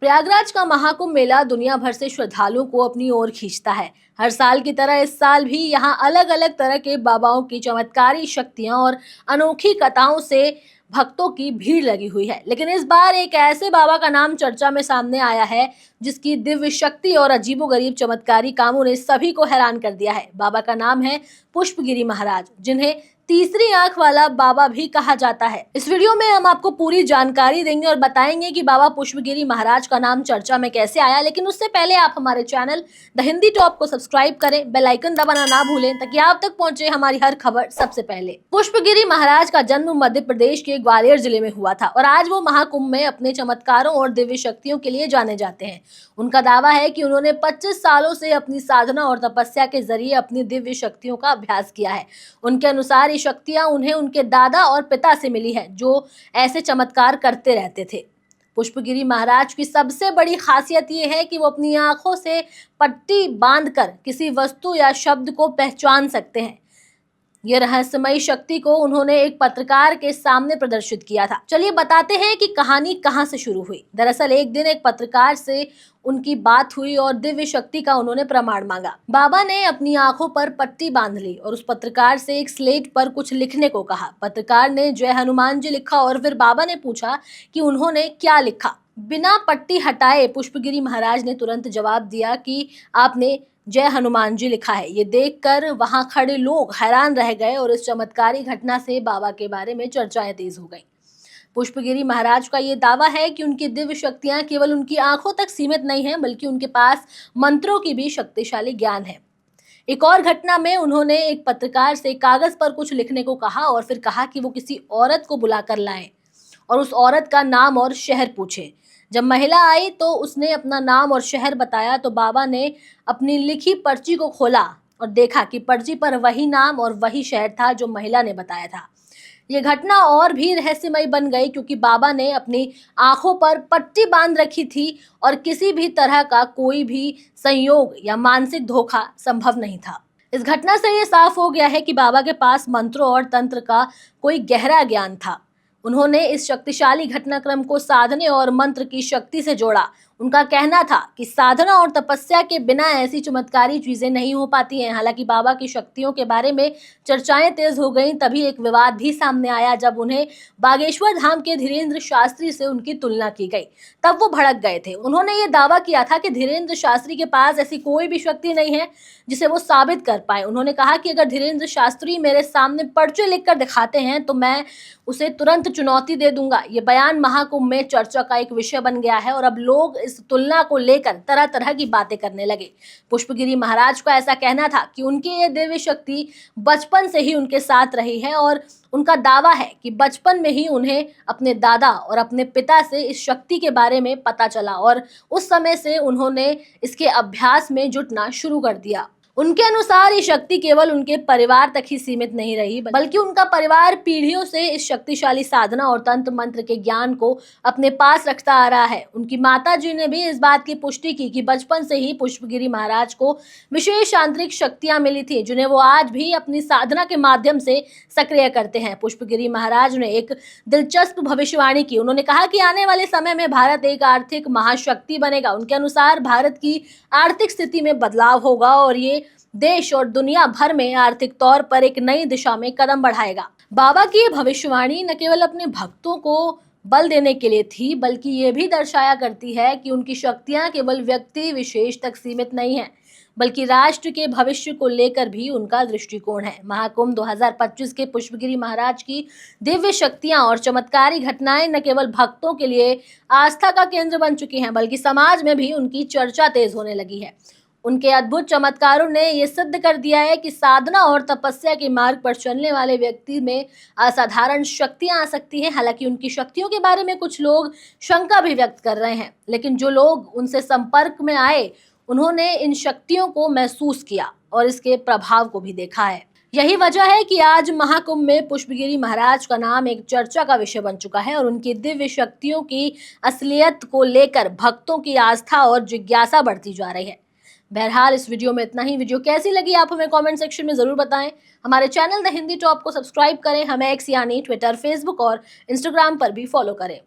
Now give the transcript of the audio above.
प्रयागराज का महाकुंभ मेला दुनिया भर से श्रद्धालुओं को अपनी ओर खींचता है। हर साल की तरह इस साल भी यहाँ अलग अलग तरह के बाबाओं की चमत्कारी शक्तियां और अनोखी कथाओं से भक्तों की भीड़ लगी हुई है। लेकिन इस बार एक ऐसे बाबा का नाम चर्चा में सामने आया है जिसकी दिव्य शक्ति और अजीबोगरीब चमत्कारी कामों ने सभी को हैरान कर दिया है। बाबा का नाम है पुष्पगिरी महाराज, जिन्हें तीसरी आंख वाला बाबा भी कहा जाता है। इस वीडियो में हम आपको पूरी जानकारी देंगे और बताएंगे कि बाबा पुष्पगिरी महाराज का नाम चर्चा में कैसे आया। लेकिन उससे पहले आप हमारे चैनल द हिंदी टॉप को सब्सक्राइब करें, बेल आइकन दबाना ना भूलें ताकि आप तक पहुंचे हमारी हर खबर सबसे पहले। पुष्पगिरी महाराज का जन्म मध्य प्रदेश के ग्वालियर जिले में हुआ था और आज वो महाकुंभ में अपने चमत्कारों और दिव्य शक्तियों के लिए जाने जाते हैं। उनका दावा है कि उन्होंने 25 सालों से अपनी साधना और तपस्या के जरिए अपनी दिव्य शक्तियों का अभ्यास किया है। उनके अनुसार ये शक्तियां उन्हें उनके दादा और पिता से मिली है, जो ऐसे चमत्कार करते रहते थे। पुष्पगिरी महाराज की सबसे बड़ी खासियत ये है कि वो अपनी आंखों से पट्टी बांधकर किसी वस्तु या शब्द को पहचान सकते हैं। ये रहस्यमयी शक्ति को उन्होंने एक पत्रकार के सामने प्रदर्शित किया था। चलिए बताते हैं कि कहानी कहां से शुरू हुई। दरअसल एक दिन एक पत्रकार से उनकी बात हुई और दिव्य शक्ति का उन्होंने प्रमाण मांगा। बाबा ने अपनी आंखों पर पट्टी बांध ली और उस पत्रकार से एक स्लेट पर कुछ लिखने को कहा। पत्रकार ने जय हनुमान जी लिखा और फिर बाबा ने पूछा कि उन्होंने क्या लिखा। बिना पट्टी हटाए पुष्पगिरी महाराज ने तुरंत जवाब दिया कि आपने जय हनुमान जी लिखा है। ये देखकर वहां खड़े लोग हैरान रह गए और इस चमत्कारी घटना से बाबा के बारे में चर्चाएं तेज हो गईं। पुष्पगिरी महाराज का ये दावा है कि उनकी दिव्य शक्तियां केवल उनकी आंखों तक सीमित नहीं हैं, बल्कि उनके पास मंत्रों की भी शक्तिशाली ज्ञान है। एक और घटना में उन्होंने एक पत्रकार से कागज पर कुछ लिखने को कहा और फिर कहा कि वो किसी औरत को बुलाकर लाएं और उस औरत का नाम और शहर पूछे। जब महिला आई तो उसने अपना नाम और शहर बताया तो बाबा ने अपनी लिखी पर्ची को खोला और देखा कि पर्ची पर वही नाम और वही शहर था जो महिला ने बताया था। ये घटना और भी रहस्यमयी बन गई क्योंकि बाबा ने अपनी आंखों पर पट्टी बांध रखी थी और किसी भी तरह का कोई भी संयोग या मानसिक धोखा संभव नहीं था। इस घटना से ये साफ हो गया है कि बाबा के पास मंत्रों और तंत्र का कोई गहरा ज्ञान था। उन्होंने इस शक्तिशाली घटनाक्रम को साधने और मंत्र की शक्ति से जोड़ा। उनका कहना था कि साधना और तपस्या के बिना ऐसी चमत्कारी चीजें नहीं हो पाती हैं। हालांकि बाबा की शक्तियों के बारे में चर्चाएं तेज हो गईं, तभी एक विवाद भी सामने आया जब उन्हें बागेश्वर धाम के धीरेन्द्र शास्त्री से उनकी तुलना की गई। तब वो भड़क गए थे। उन्होंने ये दावा किया था कि धीरेन्द्र शास्त्री के पास ऐसी कोई भी शक्ति नहीं है जिसे वो साबित कर पाए। उन्होंने कहा कि अगर धीरेन्द्र शास्त्री मेरे सामने पर्चे लिखकर दिखाते हैं तो मैं उसे तुरंत चुनौती दे दूंगा। ये बयान महाकुंभ में चर्चा का एक विषय बन गया है और अब लोग इस तुलना को लेकर तरह तरह की बातें करने लगे। पुष्पगिरी महाराज का ऐसा कहना था कि उनकी ये दिव्य शक्ति बचपन से ही उनके साथ रही है और उनका दावा है कि बचपन में ही उन्हें अपने दादा और अपने पिता से इस शक्ति के बारे में पता चला और उस समय से उन्होंने इसके अभ्यास में जुटना शुरू कर दिया। उनके अनुसार ये शक्ति केवल उनके परिवार तक ही सीमित नहीं रही, बल्कि उनका परिवार पीढ़ियों से इस शक्तिशाली साधना और तंत्र मंत्र के ज्ञान को अपने पास रखता आ रहा है। उनकी माता जी ने भी इस बात की पुष्टि की कि बचपन से ही पुष्पगिरी महाराज को विशेष आंतरिक शक्तियां मिली थी, जिन्हें वो आज भी अपनी साधना के माध्यम से सक्रिय करते हैं। पुष्पगिरी महाराज ने एक दिलचस्प भविष्यवाणी की। उन्होंने कहा कि आने वाले समय में भारत एक आर्थिक महाशक्ति बनेगा। उनके अनुसार भारत की आर्थिक स्थिति में बदलाव होगा और ये देश और दुनिया भर में आर्थिक तौर पर एक नई दिशा में कदम बढ़ाएगा। बाबा की ये भविष्यवाणी न केवल अपने भक्तों को बल देने के लिए थी, बल्कि ये भी दर्शाया करती है कि उनकी शक्तियां केवल व्यक्ति विशेष तक सीमित नहीं हैं, बल्कि राष्ट्र के भविष्य को लेकर भी उनका दृष्टिकोण है। महाकुंभ 2025 के पुष्पगिरी महाराज की दिव्य शक्तियां और चमत्कारी घटनाएं न केवल भक्तों के लिए आस्था का केंद्र बन चुकी हैं, बल्कि समाज में भी उनकी चर्चा तेज होने लगी है। उनके अद्भुत चमत्कारों ने ये सिद्ध कर दिया है कि साधना और तपस्या के मार्ग पर चलने वाले व्यक्ति में असाधारण शक्तियां आ सकती हैं। हालांकि उनकी शक्तियों के बारे में कुछ लोग शंका भी व्यक्त कर रहे हैं, लेकिन जो लोग उनसे संपर्क में आए उन्होंने इन शक्तियों को महसूस किया और इसके प्रभाव को भी देखा है। यही वजह है कि आज महाकुंभ में पुष्पगिरी महाराज का नाम एक चर्चा का विषय बन चुका है और उनकी दिव्य शक्तियों की असलियत को लेकर भक्तों की आस्था और जिज्ञासा बढ़ती जा रही है। बहरहाल इस वीडियो में इतना ही। वीडियो कैसी लगी आप हमें कमेंट सेक्शन में जरूर बताएं। हमारे चैनल द हिंदी टॉप को सब्सक्राइब करें। हमें एक्स यानी ट्विटर, फेसबुक और इंस्टाग्राम पर भी फॉलो करें।